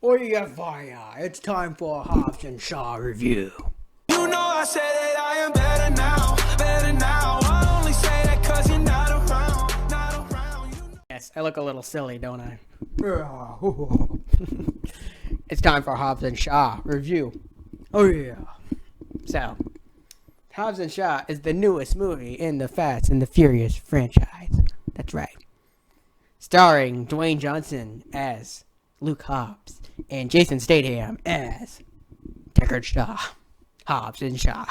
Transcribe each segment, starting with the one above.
Oh yeah, fire. It's time for a Hobbs and Shaw review. You know I said that I am better now, better now. I only say that cause you're not around, not around. Yes, I look a little silly, don't I? It's time for Hobbs and Shaw review. Oh yeah. So, Hobbs and Shaw is the newest movie in the Fast and the Furious franchise. That's right. Starring Dwayne Johnson as Luke Hobbs and Jason Statham as Deckard Shaw. Hobbs and Shaw.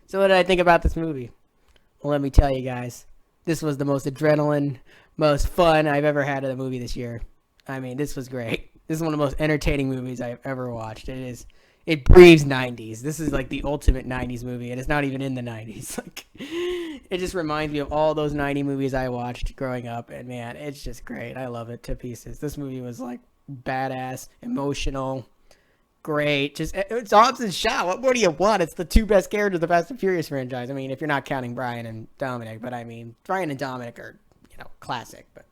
So what did I think about this movie? Well, let me tell you guys. This was the most adrenaline, most fun I've ever had at a movie this year. I mean, this was great. This is one of the most entertaining movies I've ever watched. It breathes 90s. This is like the ultimate 90s movie, and it's not even in the 90s. Like, it just reminds me of all those 90 movies I watched growing up, and man, it's just great. I love it to pieces. This movie was like badass, emotional, great. It's Hobbs and Shaw. What more do you want? It's the two best characters of the Fast and Furious franchise. I mean, if you're not counting Brian and Dominic, but I mean, Brian and Dominic are, classic, but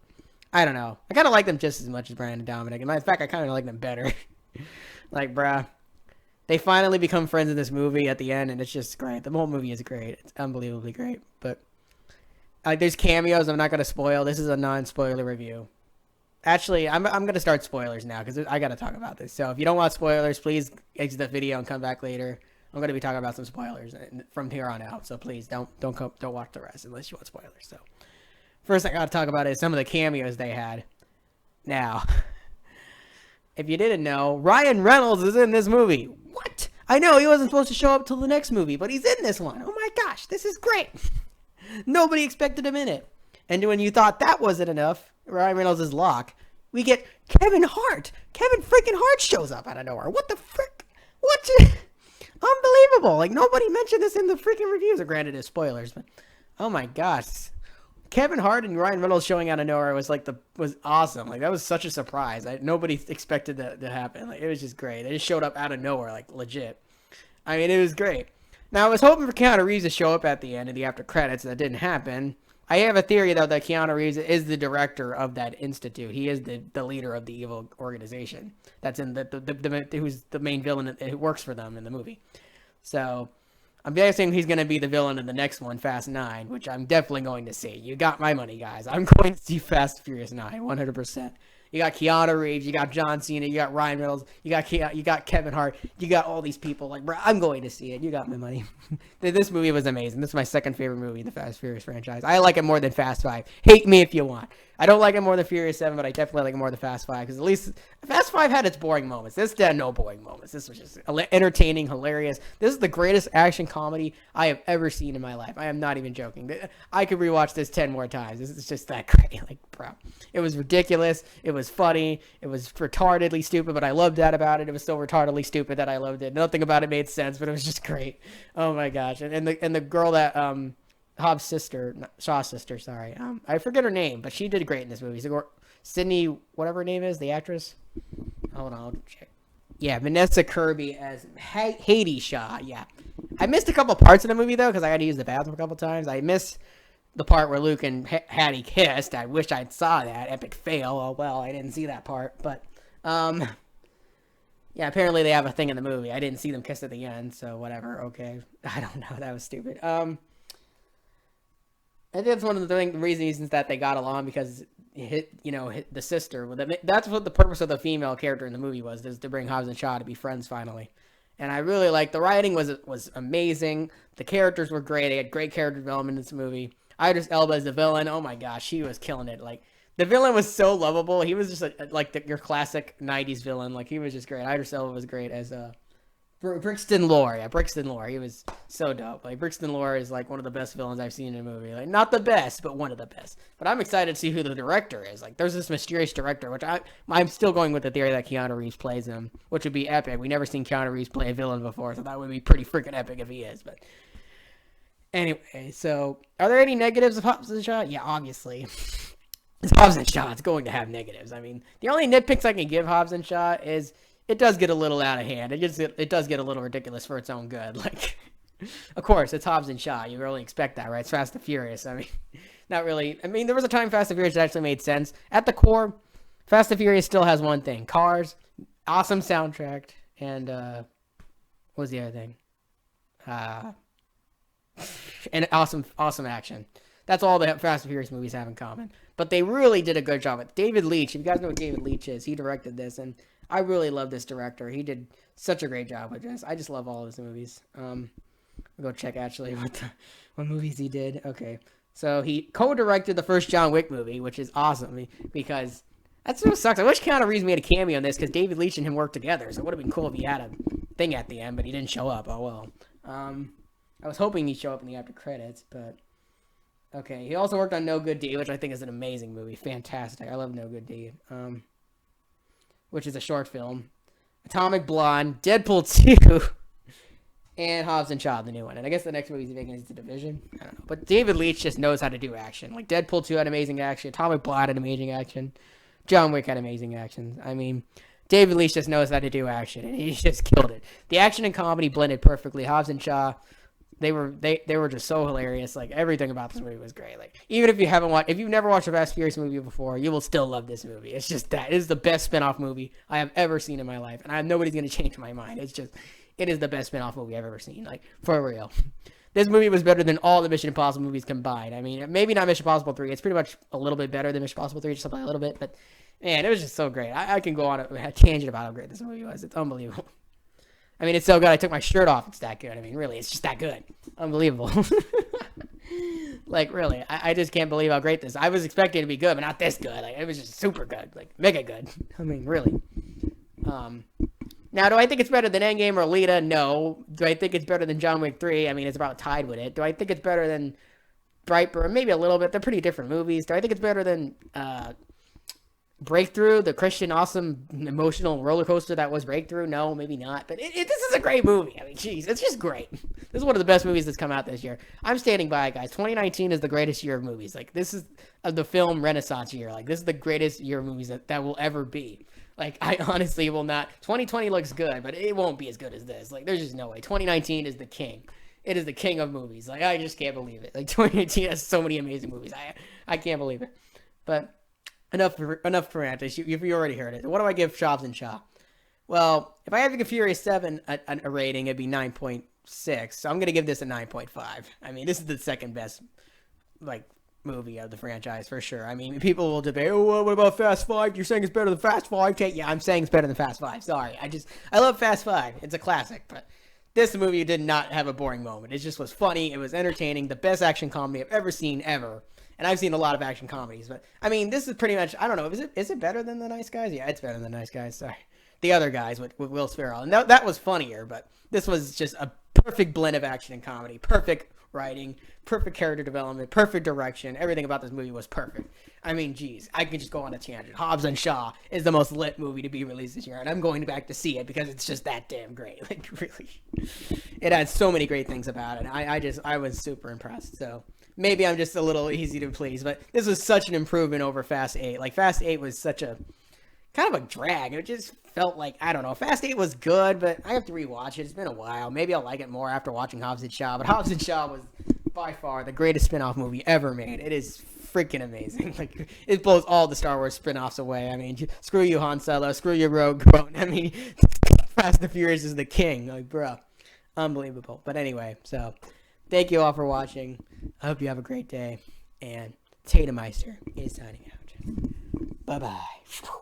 I don't know. I kind of like them just as much as Brian and Dominic. In fact, I kind of like them better. Like, bruh. They finally become friends in this movie at the end, and it's just great. The whole movie is great. It's unbelievably great. But there's cameos I'm not going to spoil. This is a non-spoiler review. Actually, I'm going to start spoilers now because I got to talk about this. So if you don't want spoilers, please exit the video and come back later. I'm going to be talking about some spoilers from here on out. So please don't watch the rest unless you want spoilers. So first I got to talk about is some of the cameos they had. Now, if you didn't know, Ryan Reynolds is in this movie. What? I know he wasn't supposed to show up till the next movie, but he's in this one. Oh my gosh, this is great. Nobody expected him in it. And when you thought that wasn't enough, Ryan Reynolds is Locke, we get Kevin Hart. Kevin freaking Hart shows up out of nowhere. What the frick? What? Unbelievable. Like, nobody mentioned this in the freaking reviews. Or granted, it's spoilers, but oh my gosh. Kevin Hart and Ryan Reynolds showing out of nowhere was awesome. Like, that was such a surprise. Nobody expected that to happen. Like, it was just great. They just showed up out of nowhere, like, legit. I mean, it was great. Now, I was hoping for Keanu Reeves to show up at the end of the after credits. That didn't happen. I have a theory, though, that Keanu Reeves is the director of that institute. He is the leader of the evil organization. That's in who's the main villain who works for them in the movie. So I'm guessing he's going to be the villain in the next one, Fast 9, which I'm definitely going to see. You got my money, guys. I'm going to see Fast and Furious 9, 100%. You got Keanu Reeves, you got John Cena, you got Ryan Reynolds, you got Kevin Hart, you got all these people. Like, bro, I'm going to see it. You got my money. This movie was amazing. This is my second favorite movie in the Fast and Furious franchise. I like it more than Fast 5. Hate me if you want. I don't like it more than Furious 7, but I definitely like it more than Fast 5 because at least Fast 5 had its boring moments. This had no boring moments. This was just entertaining, hilarious. This is the greatest action comedy I have ever seen in my life. I am not even joking. I could rewatch this 10 more times. This is just that great. Like, bro, it was ridiculous. It was funny. It was retardedly stupid, but I loved that about it. It was so retardedly stupid that I loved it. Nothing about it made sense, but it was just great. Oh my gosh. And the girl that Hobbs' sister, Shaw's sister, sorry. I forget her name, but she did great in this movie. Sydney, whatever her name is, the actress. Hold on, I'll check. Yeah, Vanessa Kirby as Haiti Shaw. Yeah, I missed a couple parts of the movie though because I had to use the bathroom a couple times. I missed the part where Luke and Hattie kissed. I wish I saw that. Epic fail. Oh well, I didn't see that part. But yeah, apparently they have a thing in the movie. I didn't see them kiss at the end, so whatever. Okay, I don't know. That was stupid. I think that's one of the reasons that they got along because hit the sister. That's what the purpose of the female character in the movie was to bring Hobbs and Shaw to be friends finally. And I really liked the writing was amazing. The characters were great. They had great character development in this movie. Idris Elba as the villain. Oh my gosh, he was killing it. Like the villain was so lovable. He was just your classic '90s villain. Like he was just great. Idris Elba was great as Brixton Lore. Yeah, Brixton Lore. He was so dope. Like, Brixton Lore is, like, one of the best villains I've seen in a movie. Like, not the best, but one of the best. But I'm excited to see who the director is. Like, there's this mysterious director, which I'm still going with the theory that Keanu Reeves plays him, which would be epic. We never seen Keanu Reeves play a villain before, so that would be pretty freaking epic if he is. But anyway, so are there any negatives of Hobbs and Shaw? Yeah, obviously. It's Hobbs and Shaw. It's going to have negatives. I mean, the only nitpicks I can give Hobbs and Shaw is it does get a little out of hand. It does get a little ridiculous for its own good. Like, of course, it's Hobbs and Shaw. You really expect that, right? It's Fast and Furious. I mean, not really. I mean, there was a time Fast and Furious actually made sense. At the core, Fast and Furious still has one thing: cars. awesome soundtrack, and what was the other thing? Uh, and awesome action. That's all the Fast and Furious movies have in common. But they really did a good job. With David Leitch, if you guys know what David Leitch is, he directed this, and I really love this director. He did such a great job with this. I just love all of his movies. I'll go check actually what movies he did. Okay, so he co-directed the first John Wick movie, which is awesome because that's what sucks. I wish Keanu Reeves made a cameo in this because David Leitch and him worked together. So it would have been cool if he had a thing at the end, but he didn't show up. Oh well. I was hoping he'd show up in the after credits, but okay. He also worked on No Good Deed, which I think is an amazing movie. Fantastic. I love No Good Deed. Which is a short film. Atomic Blonde, Deadpool 2, and Hobbs and Shaw, the new one. And I guess the next movie he's making is The Division. I don't know. But David Leitch just knows how to do action. Like Deadpool 2 had amazing action. Atomic Blonde had amazing action. John Wick had amazing action. I mean, David Leitch just knows how to do action, and he just killed it. The action and comedy blended perfectly. Hobbs and Shaw, they were just so hilarious. Like everything about this movie was great. Like even if you've never watched a Fast and Furious movie before, you will still love this movie. It's just that it is the best spin-off movie I have ever seen in my life, and nobody's gonna change my mind. It is the best spin-off movie I've ever seen. Like for real. This movie was better than all the Mission Impossible movies combined. I mean, maybe not Mission Impossible 3. It's pretty much a little bit better than Mission Impossible 3, just by a little bit. But, man, it was just so great. I can go on a tangent about how great this movie was. It's unbelievable. I mean, it's so good. I took my shirt off. It's that good. I mean, really, it's just that good. Unbelievable. Like, really, I just can't believe how great this is. I was expecting it to be good, but not this good. Like, it was just super good. Like, mega good. I mean, really. Now, do I think it's better than Endgame or Lita? No. Do I think it's better than John Wick 3? I mean, it's about tied with it. Do I think it's better than Brightburn? Maybe a little bit. They're pretty different movies. Do I think it's better than Breakthrough, the Christian awesome emotional roller coaster that was Breakthrough? No, maybe not. But this is a great movie. I mean, jeez, it's just great. This is one of the best movies that's come out this year. I'm standing by it, guys. 2019 is the greatest year of movies. Like, this is the film renaissance year. Like, this is the greatest year of movies that will ever be. Like, I honestly will not. 2020 looks good, but it won't be as good as this. Like, there's just no way. 2019 is the king. It is the king of movies. Like, I just can't believe it. Like, 2018 has so many amazing movies. I can't believe it. But enough for ranting. You already heard it. What do I give Hobbs and Shaw? Well, if I had to give Furious 7 a rating, it'd be 9.6. So I'm going to give this a 9.5. I mean, this is the second best, like, movie of the franchise for sure. I mean, people will debate, oh, what about Fast 5? You're saying it's better than Fast 5? Yeah, I'm saying it's better than Fast 5. Sorry. I love Fast 5. It's a classic, but this movie did not have a boring moment. It just was funny. It was entertaining. The best action comedy I've ever seen ever. And I've seen a lot of action comedies, but I mean, this is pretty much, I don't know, is it better than The Nice Guys? Yeah, it's better than The Nice Guys. Sorry. The other guys with Will Ferrell. And that was funnier, but this was just a perfect blend of action and comedy. Perfect writing, perfect character development, perfect direction. Everything about this movie was perfect. I mean, geez, I could just go on a tangent. Hobbs and Shaw is the most lit movie to be released this year, and I'm going back to see it because it's just that damn great. Like, really. It had so many great things about it. I was super impressed. So maybe I'm just a little easy to please, but this was such an improvement over Fast 8. Like, Fast 8 was such a kind of a drag. It just felt like, I don't know. Fast 8 was good, but I have to rewatch it. It's been a while. Maybe I'll like it more after watching Hobbs and Shaw. But Hobbs and Shaw was by far the greatest spin-off movie ever made. It is freaking amazing. Like, it blows all the Star Wars spin-offs away. I mean, screw you, Han Solo. Screw you, Rogue One. I mean, Fast and Furious is the king. Like, bro. Unbelievable. But anyway, so thank you all for watching. I hope you have a great day. And Tatumeister is signing out. Bye-bye.